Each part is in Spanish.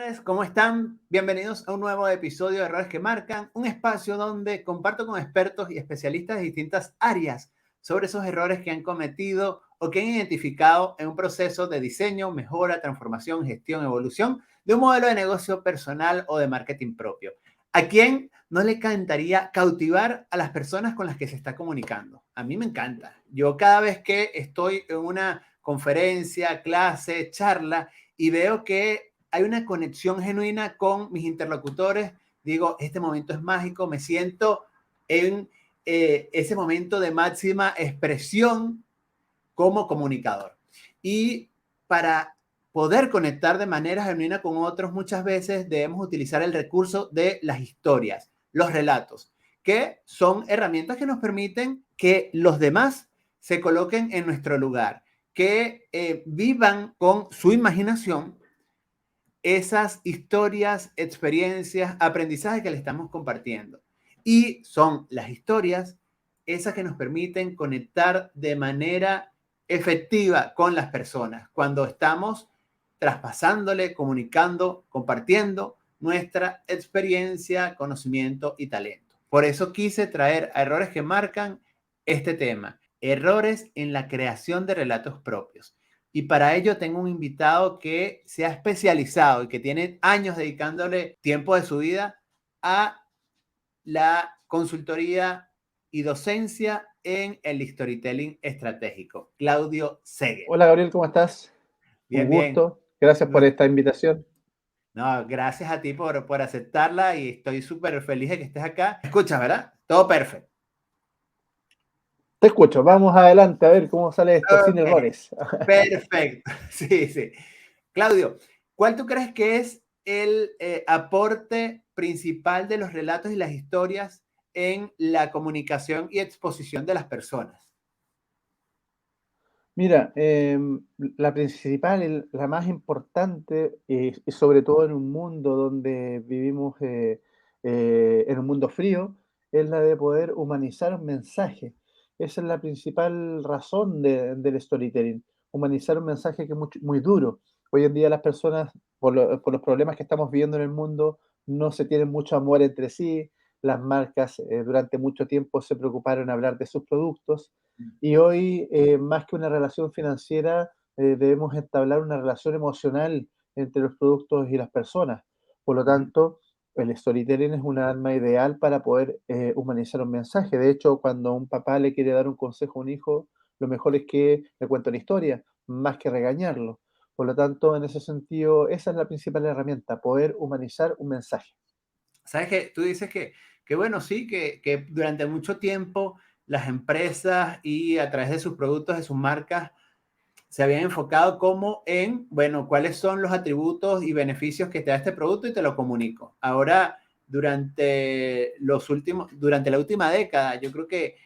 Señores, ¿cómo están? Bienvenidos a un nuevo episodio de Errores que Marcan, un espacio donde comparto con expertos y especialistas de distintas áreas sobre esos errores que han cometido o que han identificado en un proceso de diseño, mejora, transformación, gestión, evolución de un modelo de negocio personal o de marketing propio. ¿A quién no le encantaría cautivar a las personas con las que se está comunicando? A mí me encanta. Yo cada vez que estoy en una conferencia, clase, charla y veo que hay una conexión genuina con mis interlocutores, digo, este momento es mágico, me siento en ese momento de máxima expresión como comunicador. Y para poder conectar de manera genuina con otros, muchas veces debemos utilizar el recurso de las historias, los relatos, que son herramientas que nos permiten que los demás se coloquen en nuestro lugar, que vivan con su imaginación esas historias, experiencias, aprendizajes que le estamos compartiendo. Y son las historias esas que nos permiten conectar de manera efectiva con las personas cuando estamos traspasándole, comunicando, compartiendo nuestra experiencia, conocimiento y talento. Por eso quise traer a Errores que Marcan este tema, errores en la creación de relatos propios. Y para ello tengo un invitado que se ha especializado y que tiene años dedicándole tiempo de su vida a la consultoría y docencia en el storytelling estratégico. Claudio Seger. Hola Gabriel, ¿cómo estás? Un Bien, bien. gusto. Gracias por esta invitación. No, gracias a ti por aceptarla y estoy súper feliz de que estés acá. Escuchas, ¿verdad? Todo perfecto. Te escucho. Vamos adelante a ver cómo sale esto sin Ok, errores. perfecto. Sí, sí. Claudio, ¿cuál tú crees que es el aporte principal de los relatos y las historias en la comunicación y exposición de las personas? Mira, la principal, la más importante, y sobre todo en un mundo donde vivimos en un mundo frío, es la de poder humanizar un mensaje. Esa es la principal razón del storytelling, humanizar un mensaje que es muy duro. Hoy en día las personas, por los problemas que estamos viviendo en el mundo, no se tienen mucho amor entre sí. Las marcas durante mucho tiempo se preocuparon en hablar de sus productos y hoy, más que una relación financiera, debemos entablar una relación emocional entre los productos y las personas. Por lo Ujú. tanto, el storytelling es una arma ideal para poder humanizar un mensaje. De hecho, cuando un papá le quiere dar un consejo a un hijo, lo mejor es que le cuente una historia, más que regañarlo. Por lo tanto, en ese sentido, esa es la principal herramienta, poder humanizar un mensaje. Sabes que tú dices que bueno, sí, que durante mucho tiempo las empresas y a través de sus productos, de sus marcas, se habían enfocado como en, bueno, cuáles son los atributos y beneficios que te da este producto y te lo comunico. Ahora, durante la última década, yo creo que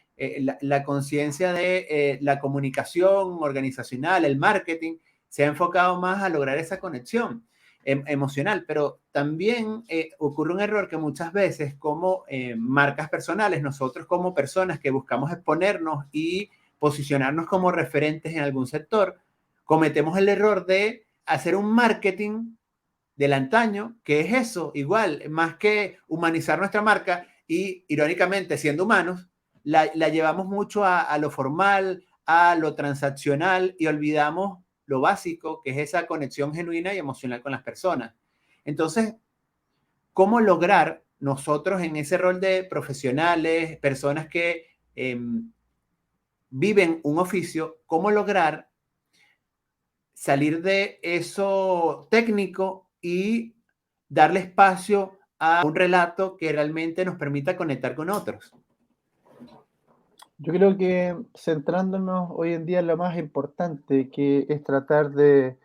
la conciencia de la comunicación organizacional, el marketing, se ha enfocado más a lograr esa conexión emocional, pero también ocurre un error que muchas veces como marcas personales, nosotros como personas que buscamos exponernos y posicionarnos como referentes en algún sector, cometemos el error de hacer un marketing del antaño, que es eso, igual, más que humanizar nuestra marca y, irónicamente, siendo humanos, la llevamos mucho a lo formal, a lo transaccional y olvidamos lo básico, que es esa conexión genuina y emocional con las personas. Entonces, ¿cómo lograr nosotros en ese rol de profesionales, personas que viven un oficio, cómo lograr salir de eso técnico y darle espacio a un relato que realmente nos permita conectar con otros? Yo creo que centrándonos hoy en día en lo más importante, que es tratar de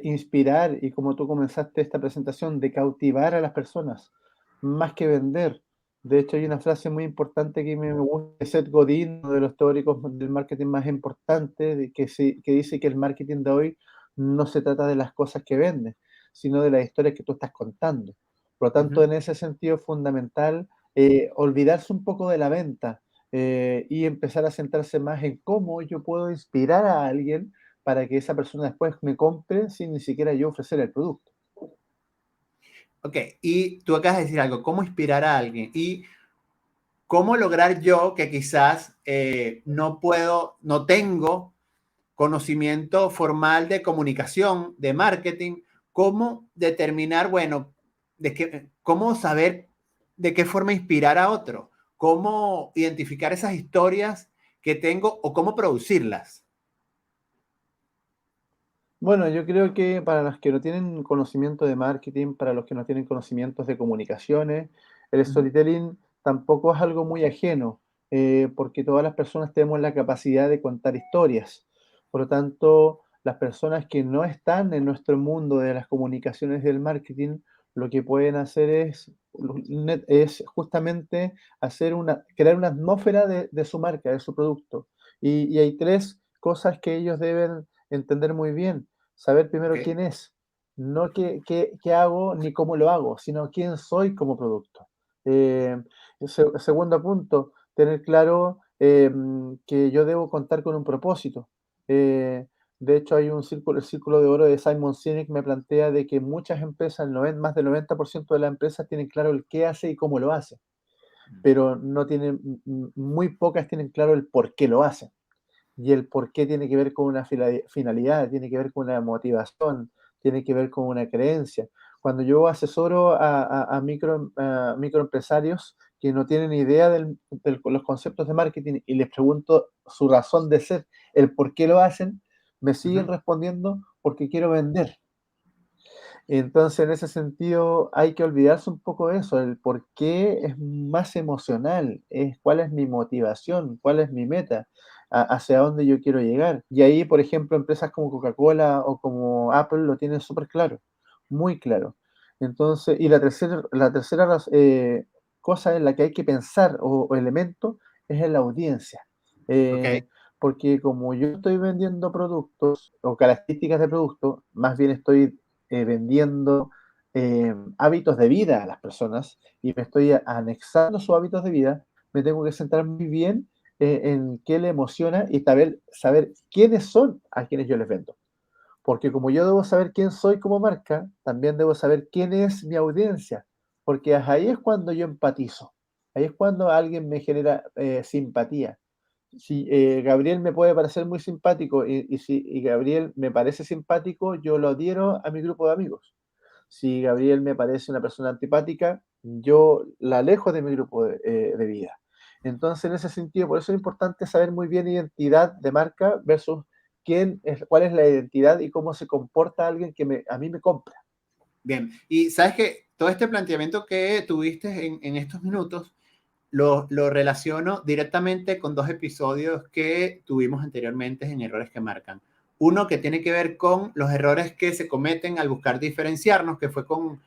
inspirar y como tú comenzaste esta presentación, de cautivar a las personas, más que vender. De hecho, hay una frase muy importante que me gusta de Seth Godin, uno de los teóricos del marketing más importantes, que dice que el marketing de hoy no se trata de las cosas que vendes, sino de las historias que tú estás contando. Por lo Uh tanto, -huh. en ese sentido es fundamental olvidarse un poco de la venta y empezar a centrarse más en cómo yo puedo inspirar a alguien para que esa persona después me compre sin ni siquiera yo ofrecer el producto. Ok, y tú acabas de decir algo, ¿cómo inspirar a alguien? Y cómo lograr yo que quizás no tengo conocimiento formal de comunicación, de marketing, cómo determinar, bueno, cómo saber de qué forma inspirar a otro, cómo identificar esas historias que tengo o cómo producirlas. Bueno, yo creo que para los que no tienen conocimiento de marketing, para los que no tienen conocimientos de comunicaciones, el Ujú. storytelling tampoco es algo muy ajeno, porque todas las personas tenemos la capacidad de contar historias. Por lo tanto, las personas que no están en nuestro mundo de las comunicaciones y del marketing, lo que pueden hacer es justamente crear una atmósfera de su marca, de su producto. Y hay tres cosas que ellos deben entender muy bien. Saber Ok, primero quién es, no qué hago ni cómo lo hago, sino quién soy como producto. Eh, Segundo punto, tener claro que yo debo contar con un propósito. Eh, de hecho, hay el círculo de oro de Simon Sinek me plantea de que muchas empresas, más del 90% de las empresas tienen claro el qué hace y cómo lo hace, pero no tienen, muy pocas tienen claro el por qué lo hacen. Y el por qué tiene que ver con una finalidad, tiene que ver con una motivación, tiene que ver con una creencia. Cuando yo asesoro a microempresarios que no tienen idea de los conceptos de marketing y les pregunto su razón de ser, el por qué lo hacen, me siguen ujú, respondiendo porque quiero vender. Entonces, en ese sentido, hay que olvidarse un poco de eso, el por qué es más emocional, es cuál es mi motivación, cuál es mi meta, hacia dónde yo quiero llegar. Y ahí, por ejemplo, empresas como Coca-Cola o como Apple lo tienen súper claro, muy claro. Entonces, y la tercera cosa en la que hay que pensar o elemento es en la audiencia. ok, Eh, Porque como yo estoy vendiendo productos o características de producto, más bien estoy vendiendo hábitos de vida a las personas y me estoy anexando sus hábitos de vida, me tengo que centrar muy bien en qué le emociona y saber quiénes son a quienes yo les vendo. Porque como yo debo saber quién soy como marca, también debo saber quién es mi audiencia, porque ahí es cuando yo empatizo, ahí es cuando alguien me genera simpatía. Si Gabriel me puede parecer muy simpático y Gabriel me parece simpático, yo lo adhiero a mi grupo de amigos. Si Gabriel me parece una persona antipática, yo la alejo de mi grupo de vida. Entonces, en ese sentido, por eso es importante saber muy bien identidad de marca versus cuál es la identidad y cómo se comporta alguien a mí me compra. bien. Y sabes que todo este planteamiento que tuviste en estos minutos lo relaciono directamente con dos episodios que tuvimos anteriormente en Errores que Marcan. Uno que tiene que ver con los errores que se cometen al buscar diferenciarnos, que fue con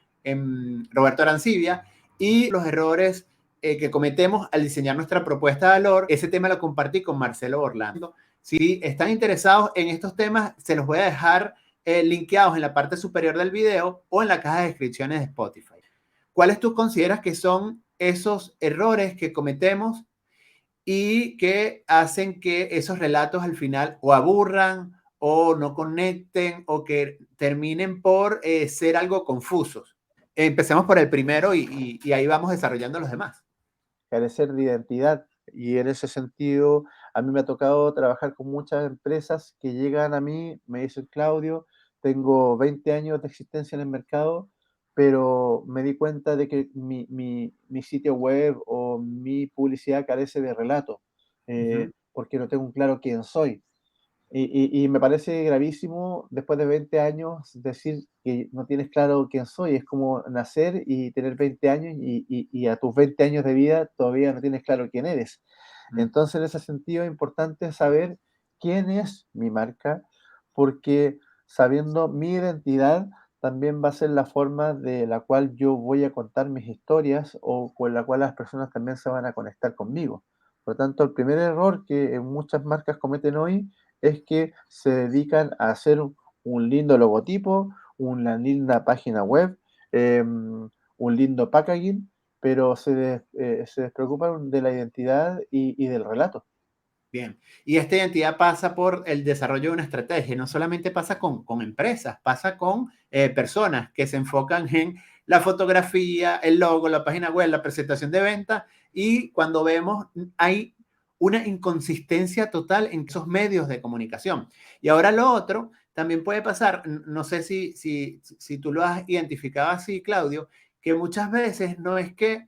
Roberto Arancibia, y los errores que cometemos al diseñar nuestra propuesta de valor. Ese tema lo compartí con Marcelo Orlando. Si están interesados en estos temas, se los voy a dejar linkeados en la parte superior del video o en la caja de descripciones de Spotify. ¿Cuáles tú consideras que son esos errores que cometemos y que hacen que esos relatos al final o aburran o no conecten o que terminen por ser algo confusos? Empecemos por el primero y ahí vamos desarrollando los demás. Carecer de identidad. Y en ese sentido, a mí me ha tocado trabajar con muchas empresas que llegan a mí, me dicen, Claudio, tengo 20 años de existencia en el mercado, pero me di cuenta de que mi sitio web o mi publicidad carece de relato, Uh -huh. porque no tengo un claro quién soy. Y me parece gravísimo después de 20 años decir que no tienes claro quién soy. Es como nacer y tener 20 años y a tus 20 años de vida todavía no tienes claro quién eres. Entonces, en ese sentido, es importante saber quién es mi marca, porque sabiendo mi identidad también va a ser la forma de la cual yo voy a contar mis historias o con la cual las personas también se van a conectar conmigo. Por lo tanto, el primer error que muchas marcas cometen hoy es que se dedican a hacer un lindo logotipo, una linda página web, un lindo packaging, pero se despreocupan de la identidad y del relato. Bien, y esta identidad pasa por el desarrollo de una estrategia, no solamente pasa con empresas, pasa con personas que se enfocan en la fotografía, el logo, la página web, la presentación de venta, y cuando vemos hay una inconsistencia total en esos medios de comunicación. Y ahora lo otro también puede pasar, no sé si tú lo has identificado así, Claudio, que muchas veces no es que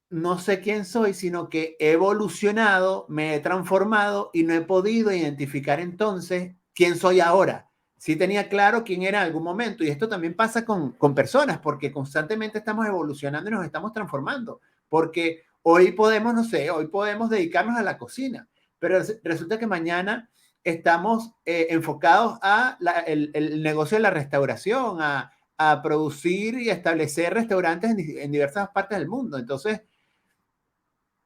no sé quién soy, sino que he evolucionado, me he transformado y no he podido identificar entonces quién soy ahora. Sí tenía claro quién era en algún momento, y esto también pasa con personas, porque constantemente estamos evolucionando y nos estamos transformando, porque hoy podemos, no sé, hoy podemos dedicarnos a la cocina, pero resulta que mañana estamos enfocados a el negocio de la restauración, a producir y establecer restaurantes en diversas partes del mundo. Entonces,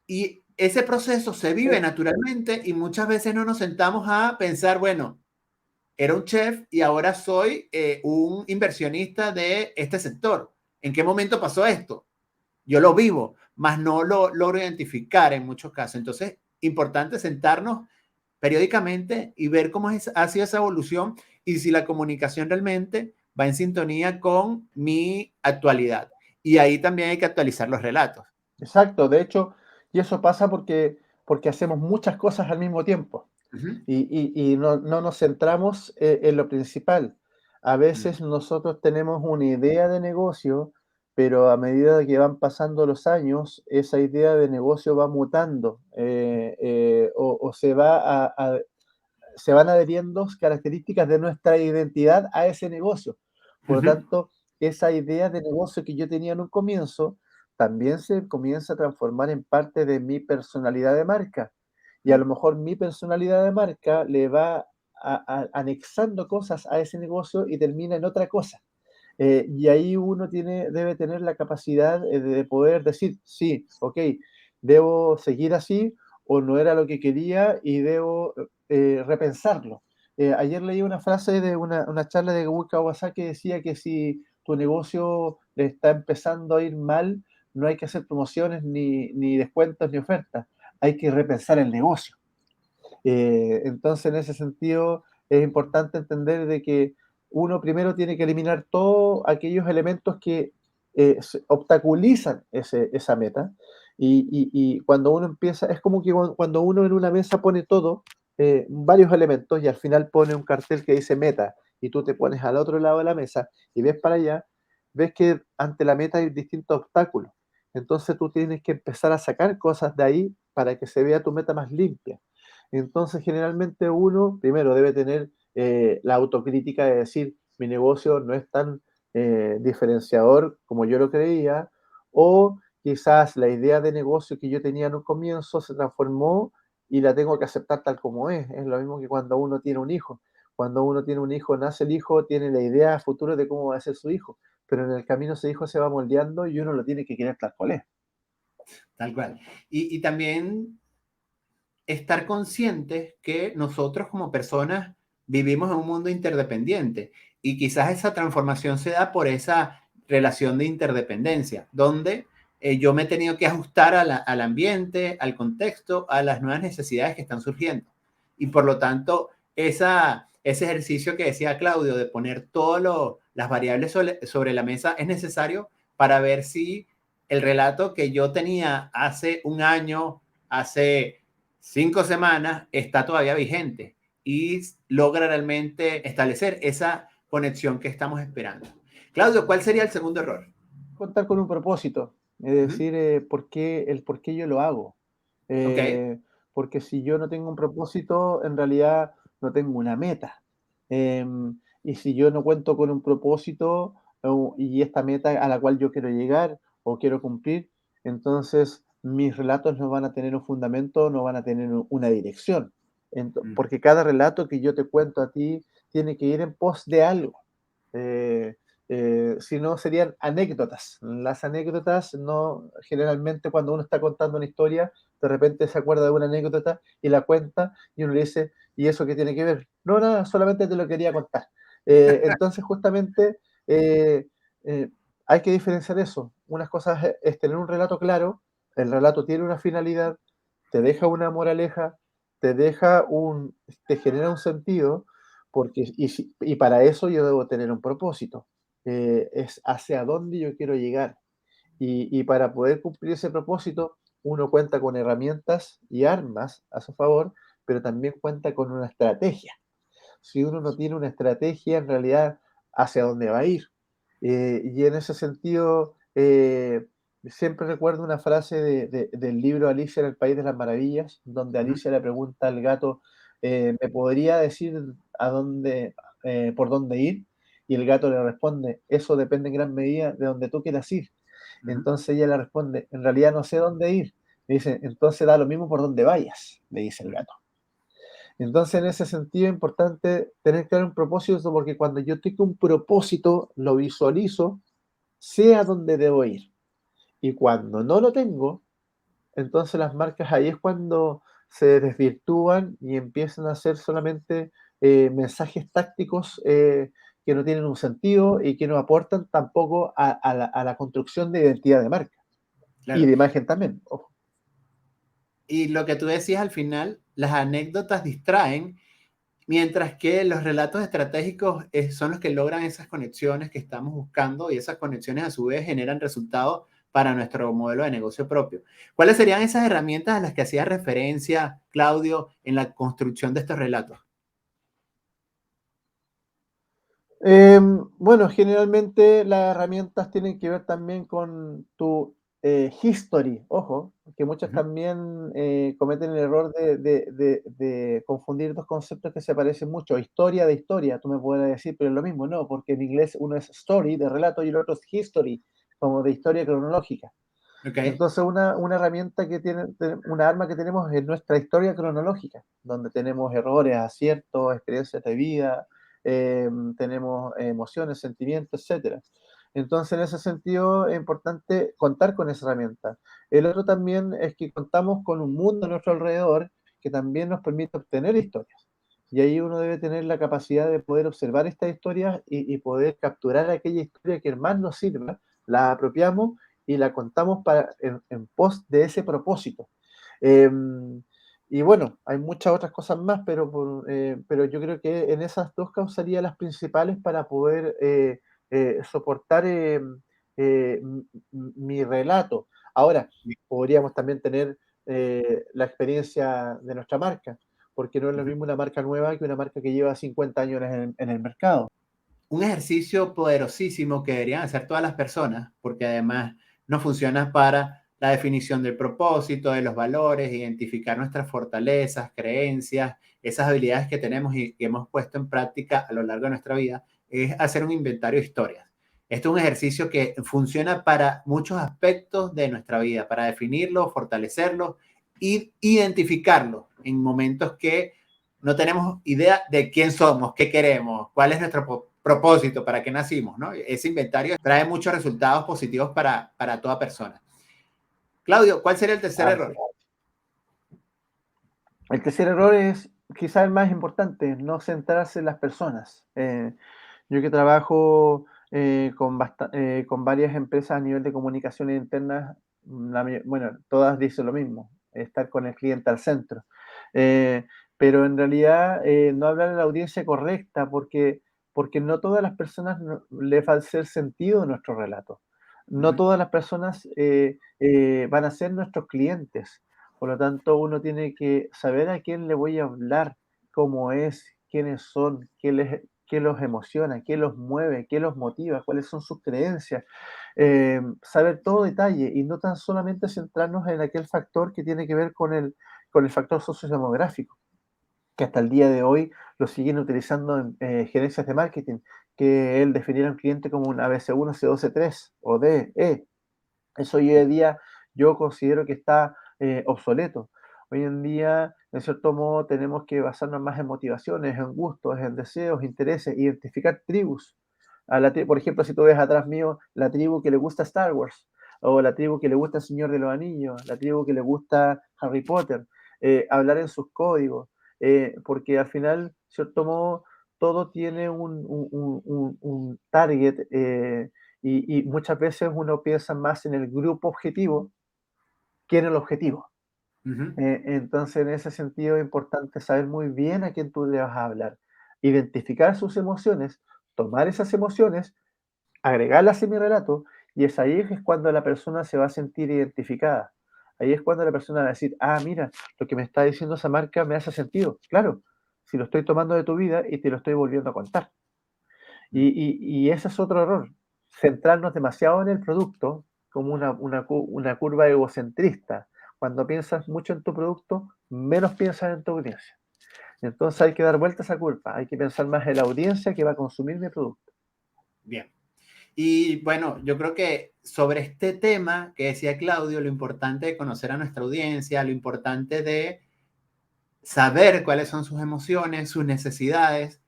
y ese proceso se vive naturalmente y muchas veces no nos sentamos a pensar, bueno, era un chef y ahora soy un inversionista de este sector. ¿En qué momento pasó esto? Yo lo vivo, mas no lo logro identificar en muchos casos. Entonces, importante sentarnos periódicamente y ver cómo ha sido esa evolución y si la comunicación realmente va en sintonía con mi actualidad. Y ahí también hay que actualizar los relatos. Exacto, de hecho, y eso pasa porque hacemos muchas cosas al mismo tiempo Uh -huh. y no nos centramos en lo principal. A Uh -huh. veces nosotros tenemos una idea de negocio, pero a medida que van pasando los años, esa idea de negocio va mutando o se van adheriendo características de nuestra identidad a ese negocio. Por lo tanto, esa idea de negocio que yo tenía en un comienzo también se comienza a transformar en parte de mi personalidad de marca. Y a lo mejor mi personalidad de marca le va anexando cosas a ese negocio y termina en otra cosa. Y ahí uno debe tener la capacidad de poder decir, sí, ok, debo seguir así o no era lo que quería y debo repensarlo. Ayer leí una frase de una charla de Gabor Kawasaki que decía que si tu negocio le está empezando a ir mal, no hay que hacer promociones ni descuentos ni ofertas, hay que repensar el negocio. Entonces, en ese sentido, es importante entender de que uno primero tiene que eliminar todos aquellos elementos que obstaculizan esa meta. Y cuando uno empieza, es como que cuando uno en una mesa pone todo, varios elementos, y al final pone un cartel que dice meta, y tú te pones al otro lado de la mesa y ves para allá, ves que ante la meta hay distintos obstáculos. Entonces tú tienes que empezar a sacar cosas de ahí para que se vea tu meta más limpia. Entonces, generalmente uno primero debe tener la autocrítica de decir, mi negocio no es tan diferenciador como yo lo creía, o quizás la idea de negocio que yo tenía en un comienzo se transformó y la tengo que aceptar tal como es. Es lo mismo que cuando uno tiene un hijo. Cuando uno tiene un hijo, nace el hijo, tiene la idea futura de cómo va a ser su hijo, pero en el camino ese hijo se va moldeando y uno lo tiene que querer tal cual es. Tal cual. Y también estar conscientes que nosotros como personas vivimos en un mundo interdependiente y quizás esa transformación se da por esa relación de interdependencia, donde yo me he tenido que ajustar al ambiente, al contexto, a las nuevas necesidades que están surgiendo. Y por lo tanto, ese ejercicio que decía Claudio de poner todas las variables sobre la mesa es necesario para ver si el relato que yo tenía hace un año, hace 5 semanas, está todavía vigente y logra realmente establecer esa conexión que estamos esperando. Claudio, ¿cuál sería el segundo error? Contar con un propósito, es Uh -huh. decir, el por qué yo lo hago. Ok. Eh, Porque si yo no tengo un propósito, en realidad no tengo una meta. Y si yo no cuento con un propósito y esta meta a la cual yo quiero llegar o quiero cumplir, entonces mis relatos no van a tener un fundamento, no van a tener una dirección. Uh -huh. Porque cada relato que yo te cuento a ti tiene que ir en pos de algo. Eh, si no, serían anécdotas. Las anécdotas no, generalmente cuando uno está contando una historia, de repente se acuerda de una anécdota y la cuenta y uno le dice, ¿y eso qué tiene que ver? No, nada, solamente te lo quería contar. Entonces, justamente, eh, eh, hay que diferenciar eso. Unas cosas es tener un relato claro, el relato tiene una finalidad, te deja una moraleja, te genera un sentido, porque, y para eso yo debo tener un propósito. es hacia dónde yo quiero llegar. Y para poder cumplir ese propósito, uno cuenta con herramientas y armas a su favor, pero también cuenta con una estrategia. Si uno no tiene una estrategia, en realidad, hacia dónde va a ir. Y en ese sentido, siempre recuerdo una frase del libro Alicia en el País de las Maravillas, donde Ujú. Alicia le pregunta al gato, ¿me podría decir por dónde ir? Y el gato le responde, eso depende en gran medida de donde tú quieras ir. Ujú. Entonces ella le responde, en realidad no sé dónde ir. Le dice, entonces da lo mismo por donde vayas, le dice el Ujú. gato. Entonces, en ese sentido, es importante tener claro un propósito, porque cuando yo tengo un propósito, lo visualizo, sé a dónde debo ir. Y cuando no lo tengo, entonces las marcas ahí es cuando se desvirtúan y empiezan a ser solamente mensajes tácticos que no tienen un sentido y que no aportan tampoco a la construcción de identidad de marca y Claro. de imagen también. Ojo. Y lo que tú decías al final, las anécdotas distraen, mientras que los relatos estratégicos son los que logran esas conexiones que estamos buscando y esas conexiones a su vez generan resultados para nuestro modelo de negocio propio. ¿Cuáles serían esas herramientas a las que hacía referencia Claudio en la construcción de estos relatos? Bueno, generalmente las herramientas tienen que ver también con tu history. Ojo, que muchas Ujú. también cometen el error de confundir dos conceptos que se parecen mucho. Historia de historia, tú me puedes decir, pero es lo mismo, no, porque en inglés uno es story, de relato, y el otro es history, como de historia cronológica. Ok. Entonces, una herramienta que una arma que tenemos es nuestra historia cronológica, donde tenemos errores, aciertos, experiencias de vida, tenemos emociones, sentimientos, etcétera. Entonces, en ese sentido, es importante contar con esa herramienta. El otro también es que contamos con un mundo a nuestro alrededor que también nos permite obtener historias. Y ahí uno debe tener la capacidad de poder observar estas historias y poder capturar aquella historia que más nos sirva, la apropiamos y la contamos en pos de ese propósito. Eh, y bueno, hay muchas otras cosas más, pero yo creo que en esas dos causarías las principales para poder soportar mi relato. Ahora, podríamos también tener la experiencia de nuestra marca, porque no es lo Ujú. mismo una marca nueva que una marca que lleva 50 años en el mercado. Un ejercicio poderosísimo que deberían hacer todas las personas, porque además nos funciona para la definición del propósito, de los valores, identificar nuestras fortalezas, creencias, esas habilidades que tenemos y que hemos puesto en práctica a lo largo de nuestra vida, es hacer un inventario de historias. Esto es un ejercicio que funciona para muchos aspectos de nuestra vida, para definirlo, fortalecerlo y identificarlo en momentos que no tenemos idea de quién somos, qué queremos, cuál es nuestro propósito, para qué nacimos, ¿no? Ese inventario trae muchos resultados positivos para toda persona. Claudio, ¿cuál sería el tercer Así error? es. El tercer error es quizás el más importante, no centrarse en las personas. Yo que trabajo con varias empresas a nivel de comunicaciones internas, bueno, todas dicen lo mismo, estar con el cliente al centro. Eh, pero en realidad no hablar a la audiencia correcta, porque no todas las personas le va a hacer sentido nuestro relato. Uh No -huh. todas las personas van a ser nuestros clientes. Por lo tanto, uno tiene que saber a quién le voy a hablar, cómo es, quiénes son, qué los emociona, qué los mueve, qué los motiva, cuáles son sus creencias. Saber todo detalle y no tan solamente centrarnos en aquel factor que tiene que ver con el factor sociodemográfico, que hasta el día de hoy lo siguen utilizando en gerencias de marketing, que él definir a un cliente como un ABC1, C2, C3 o D, E. Eso hoy en día yo considero que está obsoleto. Hoy en día, en cierto modo, tenemos que basarnos más en motivaciones, en gustos, en deseos, intereses, identificar tribus. Por ejemplo, si tú ves atrás mío la tribu que le gusta Star Wars, o la tribu que le gusta El Señor de los Anillos, la tribu que le gusta Harry Potter, hablar en sus códigos, porque al final, cierto modo, todo tiene un target y muchas veces uno piensa más en el grupo objetivo que en el objetivo. Uh -huh. Entonces, en ese sentido, es importante saber muy bien a quién tú le vas a hablar, identificar sus emociones, tomar esas emociones agregarlas en mi relato, y es ahí que es cuando la persona se va a sentir identificada. Ahí es cuando la persona va a decir, ah, mira, lo que me está diciendo esa marca me hace sentido. Claro, si lo estoy tomando de tu vida y te lo estoy volviendo a contar. Y ese es otro error, centrarnos demasiado en el producto como una curva egocentrista. Cuando piensas mucho en tu producto, menos piensas en tu audiencia. Entonces hay que dar vuelta a esa curva, hay que pensar más en la audiencia que va a consumir mi producto. Bien. Y bueno, yo creo que sobre este tema que decía Claudio, lo importante de conocer a nuestra audiencia, lo importante de saber cuáles son sus emociones, sus necesidades,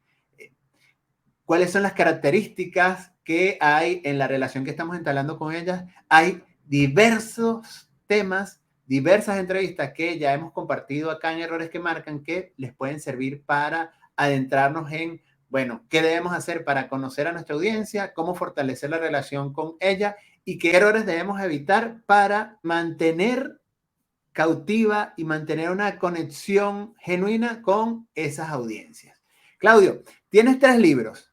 cuáles son las características que hay en la relación que estamos entablando con ellas. Hay diversos temas, diversas entrevistas que ya hemos compartido acá en Errores que Marcan que les pueden servir para adentrarnos en, bueno, qué debemos hacer para conocer a nuestra audiencia, cómo fortalecer la relación con ella y qué errores debemos evitar para mantener cautiva y mantener una conexión genuina con esas audiencias. Claudio, tienes 3 libros.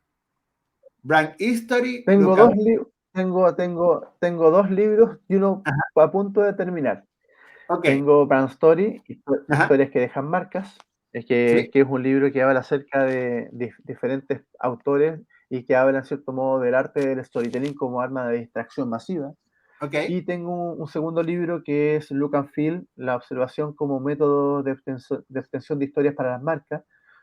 Brand History, Tengo Luca. dos, tengo dos libros y uno Ajá, a punto de terminar. ok. Tengo Brand Story, Ajá, historias que dejan marcas, sí, que es un libro que habla acerca de diferentes autores y que habla, en cierto modo, del arte del storytelling como arma de distracción masiva. ok, Y tengo un segundo libro que es Look and Feel, la observación como método de obtención de historias para las marcas,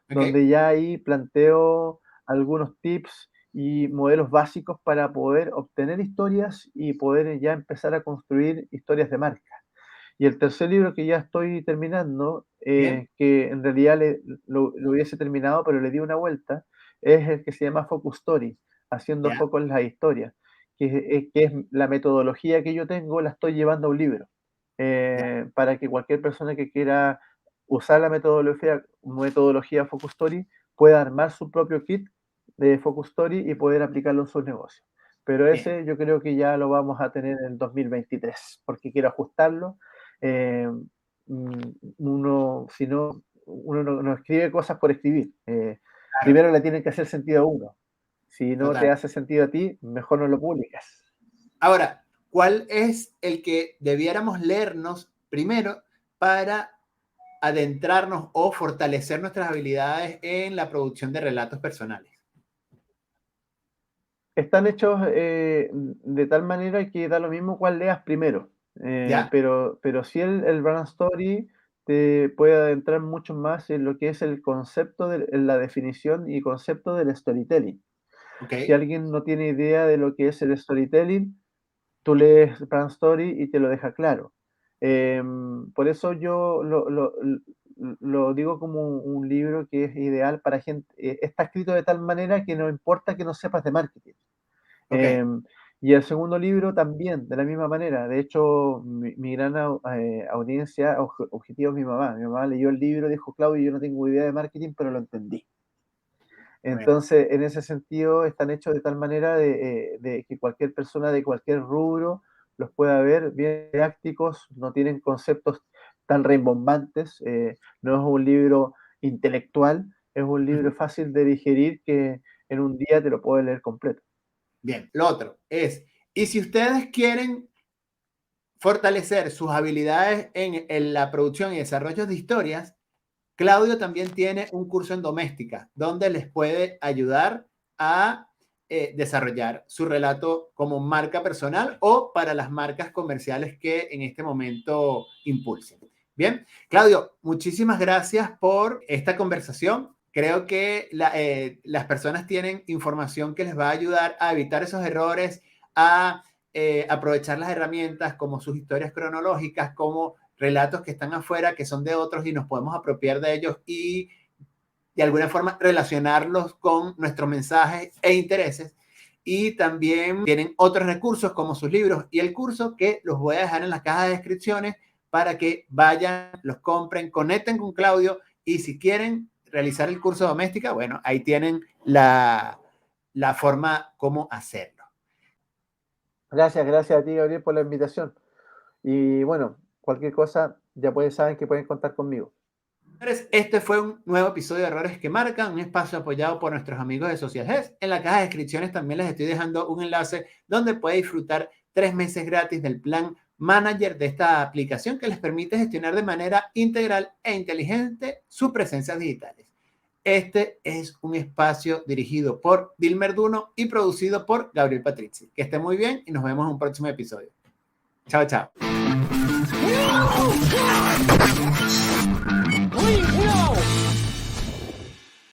ok, donde ya ahí planteo algunos tips y modelos básicos para poder obtener historias y poder ya empezar a construir historias de marca. Y el tercer libro que ya estoy terminando, bien, que en realidad lo hubiese terminado, pero le di una vuelta, es el que se llama Focus Story, haciendo ya, foco en las historias, que es la metodología que yo tengo, la estoy llevando a un libro, ya, para que cualquier persona que quiera usar la metodología Focus Story pueda armar su propio kit de Focus Story y poder aplicarlo en sus negocios. Pero bien, ese yo creo que ya lo vamos a tener en el 2023, porque quiero ajustarlo. eh, Uno, si no, uno no escribe cosas por escribir. claro, Primero le tienen que hacer sentido a uno. Si no te total. hace sentido a ti, mejor no lo publicas. Ahora, ¿cuál es el que debiéramos leernos primero para adentrarnos o fortalecer nuestras habilidades en la producción de relatos personales? Están hechos de tal manera que da lo mismo cuál leas primero. ¿Ya? Pero sí el Brand Story te puede adentrar mucho más en lo que es el concepto, en la definición y concepto del storytelling. Ok, Si alguien no tiene idea de lo que es el storytelling, tú lees Brand Story y te lo deja claro. Por eso yo lo digo como un libro que es ideal para gente, está escrito de tal manera que no importa que no sepas de marketing. ok, Em, y el segundo libro también, de la misma manera. De hecho, mi gran audiencia objetivo es mi mamá. Mi mamá leyó el libro y dijo, Claudio, yo no tengo idea de marketing, pero lo entendí. bueno, Entonces, en ese sentido, están hechos de tal manera de que cualquier persona de cualquier rubro los pueda ver bien didácticos, no tienen conceptos tan rimbombantes, no es un libro intelectual, es un libro ujú, fácil de digerir que en un día te lo puedes leer completo. bien. Lo otro es, y si ustedes quieren fortalecer sus habilidades en la producción y desarrollo de historias, Claudio también tiene un curso en doméstica donde les puede ayudar a desarrollar su relato como marca personal o para las marcas comerciales que en este momento impulsen. Bien, Claudio, muchísimas gracias por esta conversación. Creo que las personas tienen información que les va a ayudar a evitar esos errores, a aprovechar las herramientas como sus historias cronológicas, como relatos que están afuera, que son de otros y nos podemos apropiar de ellos y de alguna forma relacionarlos con nuestros mensajes e intereses. Y también tienen otros recursos como sus libros y el curso que los voy a dejar en la caja de descripciones para que vayan, los compren, conecten con Claudio y si quieren realizar el curso doméstica, bueno, ahí tienen la forma cómo hacerlo. Gracias a ti, Gabriel, por la invitación. Y bueno, cualquier cosa, ya pueden saben que pueden contar conmigo. Este fue un nuevo episodio de Errores que Marcan, un espacio apoyado por nuestros amigos de Social Health. En la caja de descripciones también les estoy dejando un enlace donde puede disfrutar 3 meses gratis del plan Manager de esta aplicación que les permite gestionar de manera integral e inteligente sus presencias digitales. Este es un espacio dirigido por Dilmer Duno y producido por Gabriel Patrizzi. Que esté muy bien y nos vemos en un próximo episodio. Chao, chao. No!